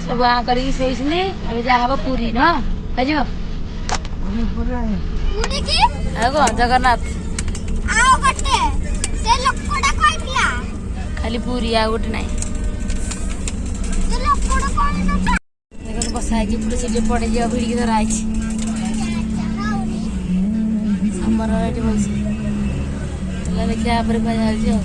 सब आ करी सोइसने अब जा हबो पूरी न खजो पूरी की आगो जगन्नाथ आओ गटे से लोकड़ा कहतिया खाली पूरी आ गुट नाही से लोकड़ा कहना देखो बसा के पूरी से पड़े जे भिड़ी के धरा आइछ हमर रेडी बस चला देखिया पर बजा जे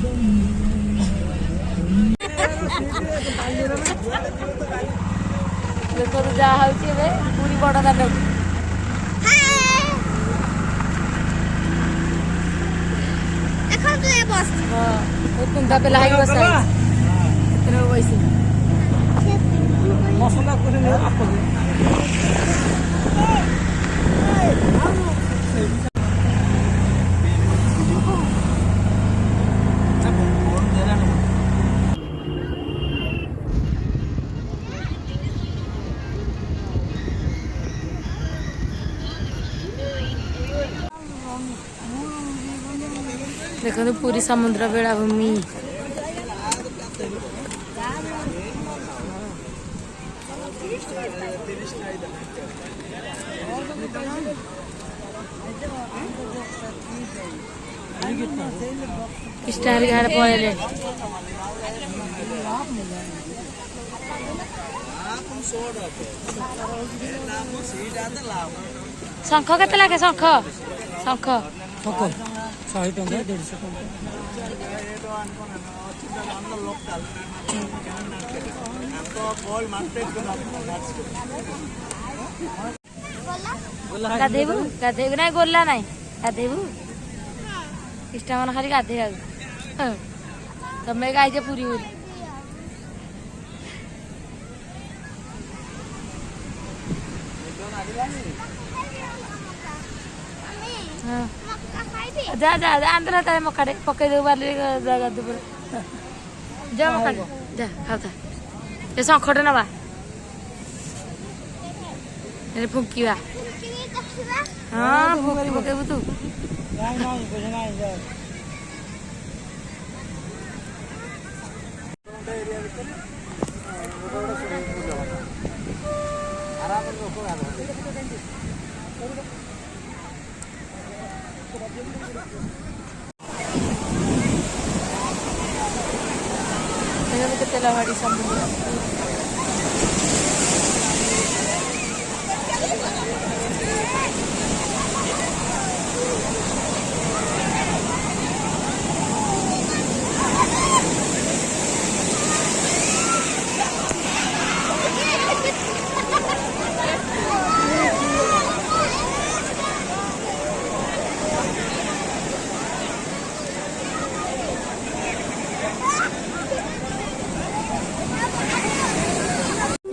देखो जा होची बे पूरी बड़ा दाडा এখন তুই বস ওই কুন্দা पे লাই বস इतना वैसे मसाला করে নিয়ে আপকে देखो तो पूरी समुद्र बेलाभूमि स्टार घाट पड़े शंख के लगे शंख शंख 100 टଙ୍କା 150 ଟଙ୍କା ଗାଧେଇବୁ ଗାଧେଇବୁ ନାଇଁ ଗୋଲା ନାଇଁ ଗାଧେଇବୁ ଇଷ୍ଟା ମାନେ ଖାଲି ଗାଧେଇବାକୁ ତମେ ଗାଇଛ ପୁରୀ ବୋଲି जा जा आंध्र था मकाड़े पकई दे बाली जगह दे जा मकाड़े जा खाता ये शंखटे नवा ये फुंकीवा हाँ फुंकी पकेबू तू केते लहड़ी समुद्र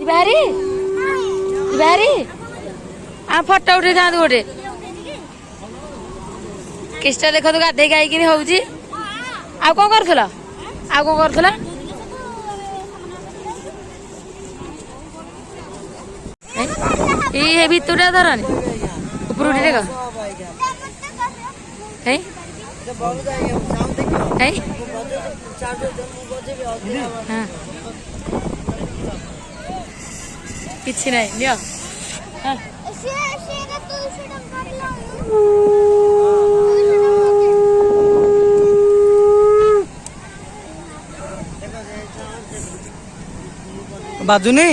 बारी बारी आ फोटो उठे था गोटे किस्टा देख तो गाधे गाई होउची आ कौन करथला आ कौन करथला ए भितुरा धरनी ऊपर उठी देख है है हां किछि नहीं लियो हां बाजुनी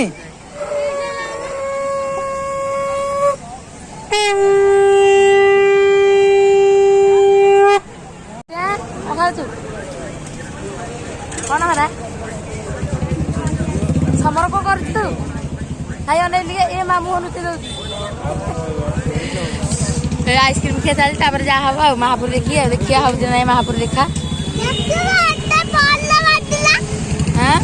कौन हरा समर को कर तू हाय अने लिए ए मामू अनुते दो ए आइसक्रीम खे चल तापर जा हवा महापुर देखिया हो जे महापुर देखा हां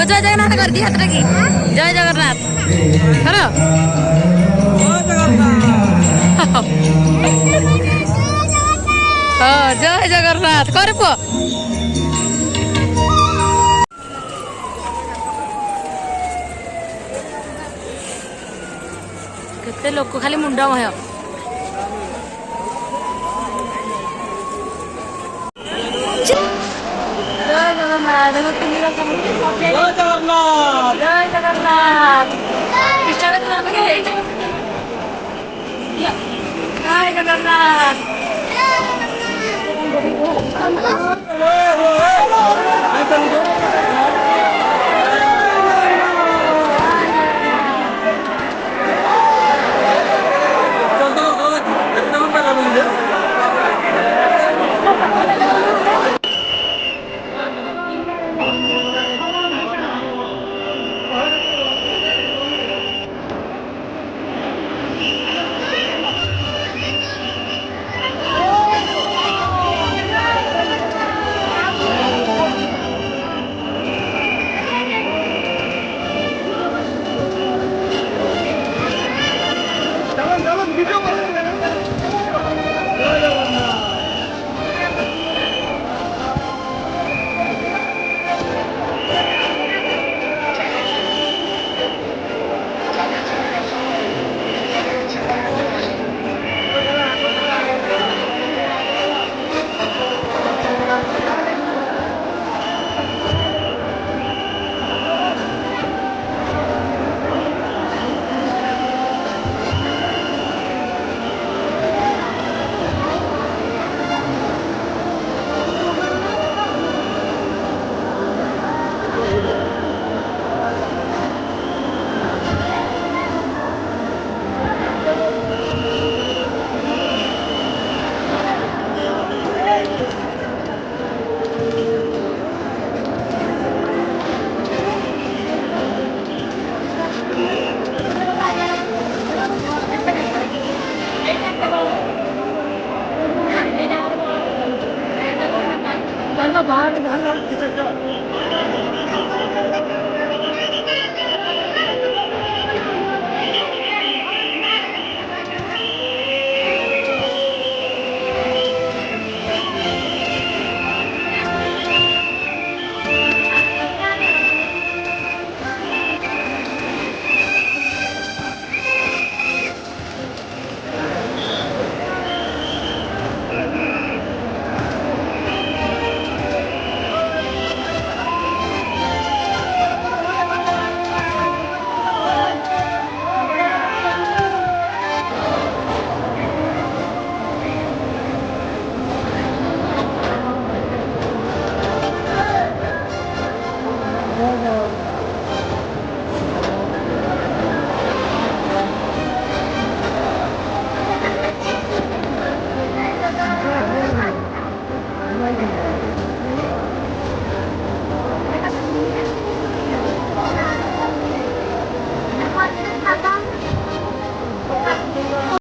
जय जगन्नाथ कर दी यात्रा की जय जगन्नाथ हेलो जय जगन्नाथ ଜୟ ଜଗନ୍ନାଥ କରେ ପୁଅ। କେତେ ଲୋକ ଖାଲି ମୁଣ୍ଡମୟ। ଜୟ ଜଗନ୍ନାଥ। ଜୟ ଜଗନ୍ନାଥ। ଜୟ ଜଗନ୍ନାଥ। ଜୟ ଜଗନ୍ନାଥ। बाहर